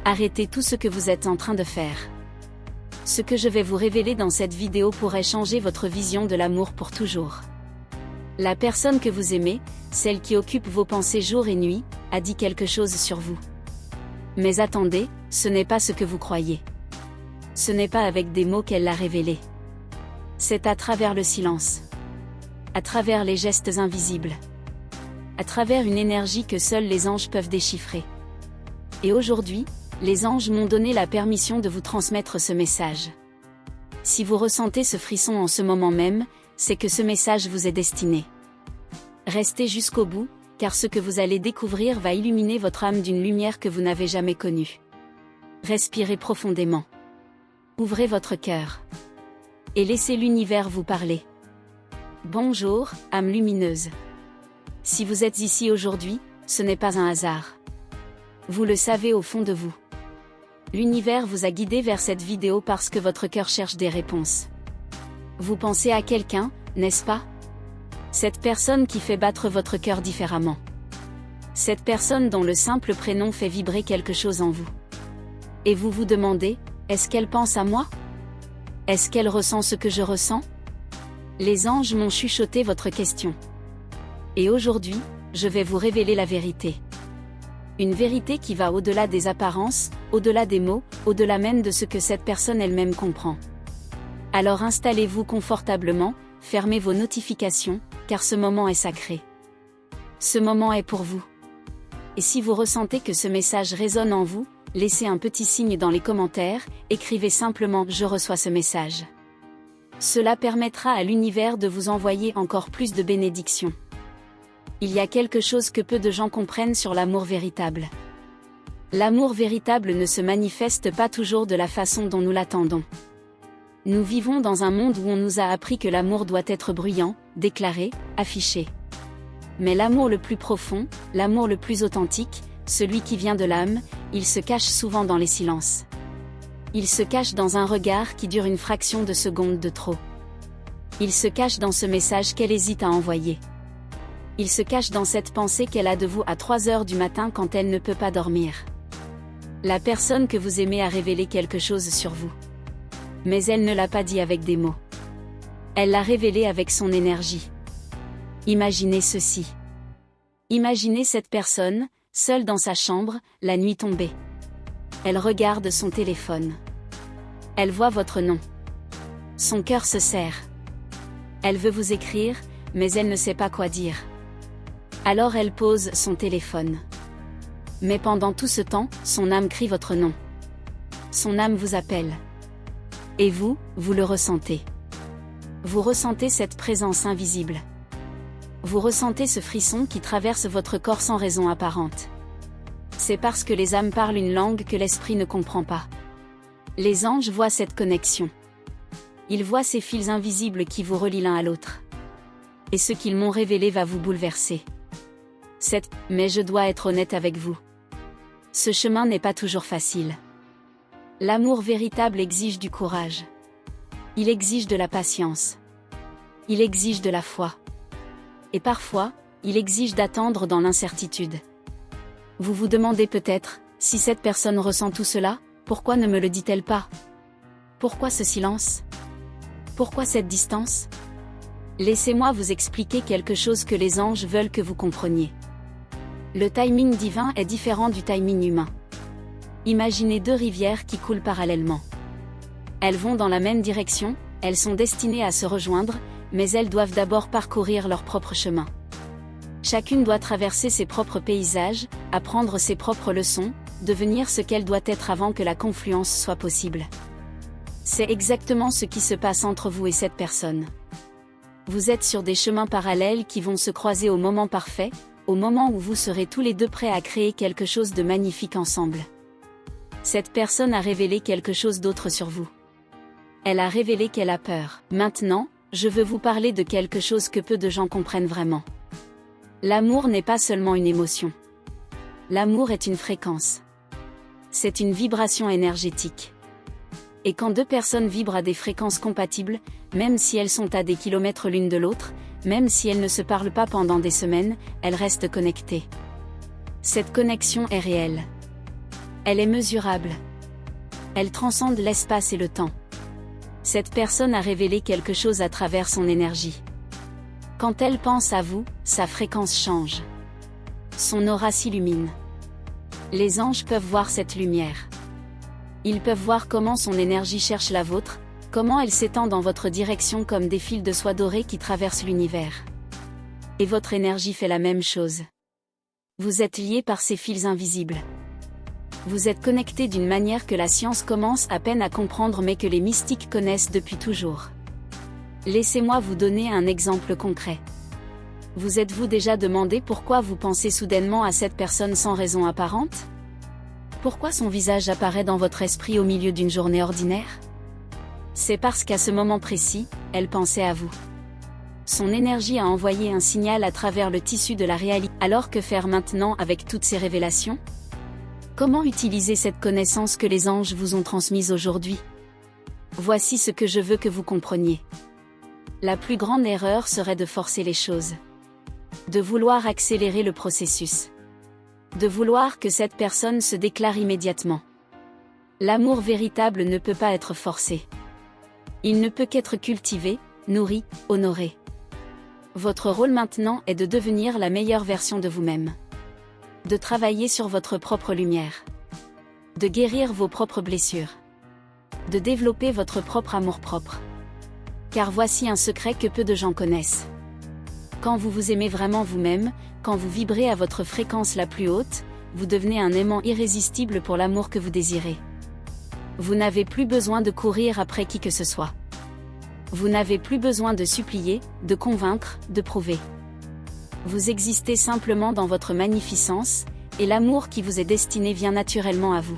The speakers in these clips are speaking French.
Arrêtez tout ce que vous êtes en train de faire. Ce que je vais vous révéler dans cette vidéo pourrait changer votre vision de l'amour pour toujours. La personne que vous aimez, celle qui occupe vos pensées jour et nuit, a dit quelque chose sur vous. Mais attendez, ce n'est pas ce que vous croyez. Ce n'est pas avec des mots qu'elle l'a révélé. C'est à travers le silence. À travers les gestes invisibles. À travers une énergie que seuls les anges peuvent déchiffrer. Et aujourd'hui, les anges m'ont donné la permission de vous transmettre ce message. Si vous ressentez ce frisson en ce moment même, c'est que ce message vous est destiné. Restez jusqu'au bout, car ce que vous allez découvrir va illuminer votre âme d'une lumière que vous n'avez jamais connue. Respirez profondément. Ouvrez votre cœur. Et laissez l'univers vous parler. Bonjour, âme lumineuse. Si vous êtes ici aujourd'hui, ce n'est pas un hasard. Vous le savez au fond de vous. L'univers vous a guidé vers cette vidéo parce que votre cœur cherche des réponses. Vous pensez à quelqu'un, n'est-ce pas? Cette personne qui fait battre votre cœur différemment. Cette personne dont le simple prénom fait vibrer quelque chose en vous. Et vous vous demandez, est-ce qu'elle pense à moi? Est-ce qu'elle ressent ce que je ressens? Les anges m'ont chuchoté votre question. Et aujourd'hui, je vais vous révéler la vérité. Une vérité qui va au-delà des apparences, au-delà des mots, au-delà même de ce que cette personne elle-même comprend. Alors installez-vous confortablement, fermez vos notifications, car ce moment est sacré. Ce moment est pour vous. Et si vous ressentez que ce message résonne en vous, laissez un petit signe dans les commentaires, écrivez simplement « Je reçois ce message ». Cela permettra à l'univers de vous envoyer encore plus de bénédictions. Il y a quelque chose que peu de gens comprennent sur l'amour véritable. L'amour véritable ne se manifeste pas toujours de la façon dont nous l'attendons. Nous vivons dans un monde où on nous a appris que l'amour doit être bruyant, déclaré, affiché. Mais l'amour le plus profond, l'amour le plus authentique, celui qui vient de l'âme, il se cache souvent dans les silences. Il se cache dans un regard qui dure une fraction de seconde de trop. Il se cache dans ce message qu'elle hésite à envoyer. Il se cache dans cette pensée qu'elle a de vous à 3 heures du matin quand elle ne peut pas dormir. La personne que vous aimez a révélé quelque chose sur vous. Mais elle ne l'a pas dit avec des mots. Elle l'a révélé avec son énergie. Imaginez ceci. Imaginez cette personne, seule dans sa chambre, la nuit tombée. Elle regarde son téléphone. Elle voit votre nom. Son cœur se serre. Elle veut vous écrire, mais elle ne sait pas quoi dire. Alors elle pose son téléphone. Mais pendant tout ce temps, son âme crie votre nom. Son âme vous appelle. Et vous, vous le ressentez. Vous ressentez cette présence invisible. Vous ressentez ce frisson qui traverse votre corps sans raison apparente. C'est parce que les âmes parlent une langue que l'esprit ne comprend pas. Les anges voient cette connexion. Ils voient ces fils invisibles qui vous relient l'un à l'autre. Et ce qu'ils m'ont révélé va vous bouleverser. Mais je dois être honnête avec vous. Ce chemin n'est pas toujours facile. L'amour véritable exige du courage. Il exige de la patience. Il exige de la foi. Et parfois, il exige d'attendre dans l'incertitude. Vous vous demandez peut-être, si cette personne ressent tout cela, pourquoi ne me le dit-elle pas? Pourquoi ce silence? Pourquoi cette distance? Laissez-moi vous expliquer quelque chose que les anges veulent que vous compreniez. Le timing divin est différent du timing humain. Imaginez 2 rivières qui coulent parallèlement. Elles vont dans la même direction, elles sont destinées à se rejoindre, mais elles doivent d'abord parcourir leur propre chemin. Chacune doit traverser ses propres paysages, apprendre ses propres leçons, devenir ce qu'elle doit être avant que la confluence soit possible. C'est exactement ce qui se passe entre vous et cette personne. Vous êtes sur des chemins parallèles qui vont se croiser au moment parfait, au moment où vous serez tous les deux prêts à créer quelque chose de magnifique ensemble. Cette personne a révélé quelque chose d'autre sur vous. Elle a révélé qu'elle a peur. Maintenant, je veux vous parler de quelque chose que peu de gens comprennent vraiment. L'amour n'est pas seulement une émotion. L'amour est une fréquence. C'est une vibration énergétique. Et quand 2 personnes vibrent à des fréquences compatibles, même si elles sont à des kilomètres l'une de l'autre, même si elles ne se parlent pas pendant des semaines, elles restent connectées. Cette connexion est réelle. Elle est mesurable. Elle transcende l'espace et le temps. Cette personne a révélé quelque chose à travers son énergie. Quand elle pense à vous, sa fréquence change. Son aura s'illumine. Les anges peuvent voir cette lumière. Ils peuvent voir comment son énergie cherche la vôtre, comment elle s'étend dans votre direction comme des fils de soie dorée qui traversent l'univers. Et votre énergie fait la même chose. Vous êtes liés par ces fils invisibles. Vous êtes connectés d'une manière que la science commence à peine à comprendre mais que les mystiques connaissent depuis toujours. Laissez-moi vous donner un exemple concret. Vous êtes-vous déjà demandé pourquoi vous pensez soudainement à cette personne sans raison apparente? Pourquoi son visage apparaît dans votre esprit au milieu d'une journée ordinaire? C'est parce qu'à ce moment précis, elle pensait à vous. Son énergie a envoyé un signal à travers le tissu de la réalité. Alors que faire maintenant avec toutes ces révélations? Comment utiliser cette connaissance que les anges vous ont transmise aujourd'hui? Voici ce que je veux que vous compreniez. La plus grande erreur serait de forcer les choses. De vouloir accélérer le processus. De vouloir que cette personne se déclare immédiatement. L'amour véritable ne peut pas être forcé. Il ne peut qu'être cultivé, nourri, honoré. Votre rôle maintenant est de devenir la meilleure version de vous-même. De travailler sur votre propre lumière. De guérir vos propres blessures. De développer votre propre amour-propre. Car voici un secret que peu de gens connaissent. Quand vous vous aimez vraiment vous-même, quand vous vibrez à votre fréquence la plus haute, vous devenez un aimant irrésistible pour l'amour que vous désirez. Vous n'avez plus besoin de courir après qui que ce soit. Vous n'avez plus besoin de supplier, de convaincre, de prouver. Vous existez simplement dans votre magnificence, et l'amour qui vous est destiné vient naturellement à vous.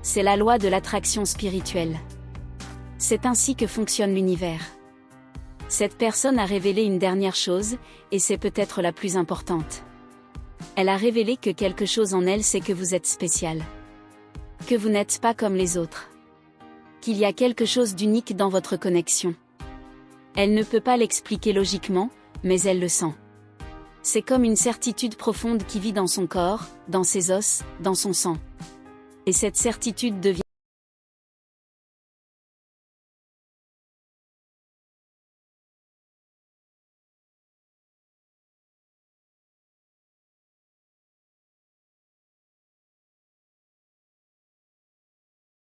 C'est la loi de l'attraction spirituelle. C'est ainsi que fonctionne l'univers. Cette personne a révélé une dernière chose, et c'est peut-être la plus importante. Elle a révélé que quelque chose en elle, c'est que vous êtes spécial. Que vous n'êtes pas comme les autres. Qu'il y a quelque chose d'unique dans votre connexion. Elle ne peut pas l'expliquer logiquement, mais elle le sent. C'est comme une certitude profonde qui vit dans son corps, dans ses os, dans son sang. Et cette certitude devient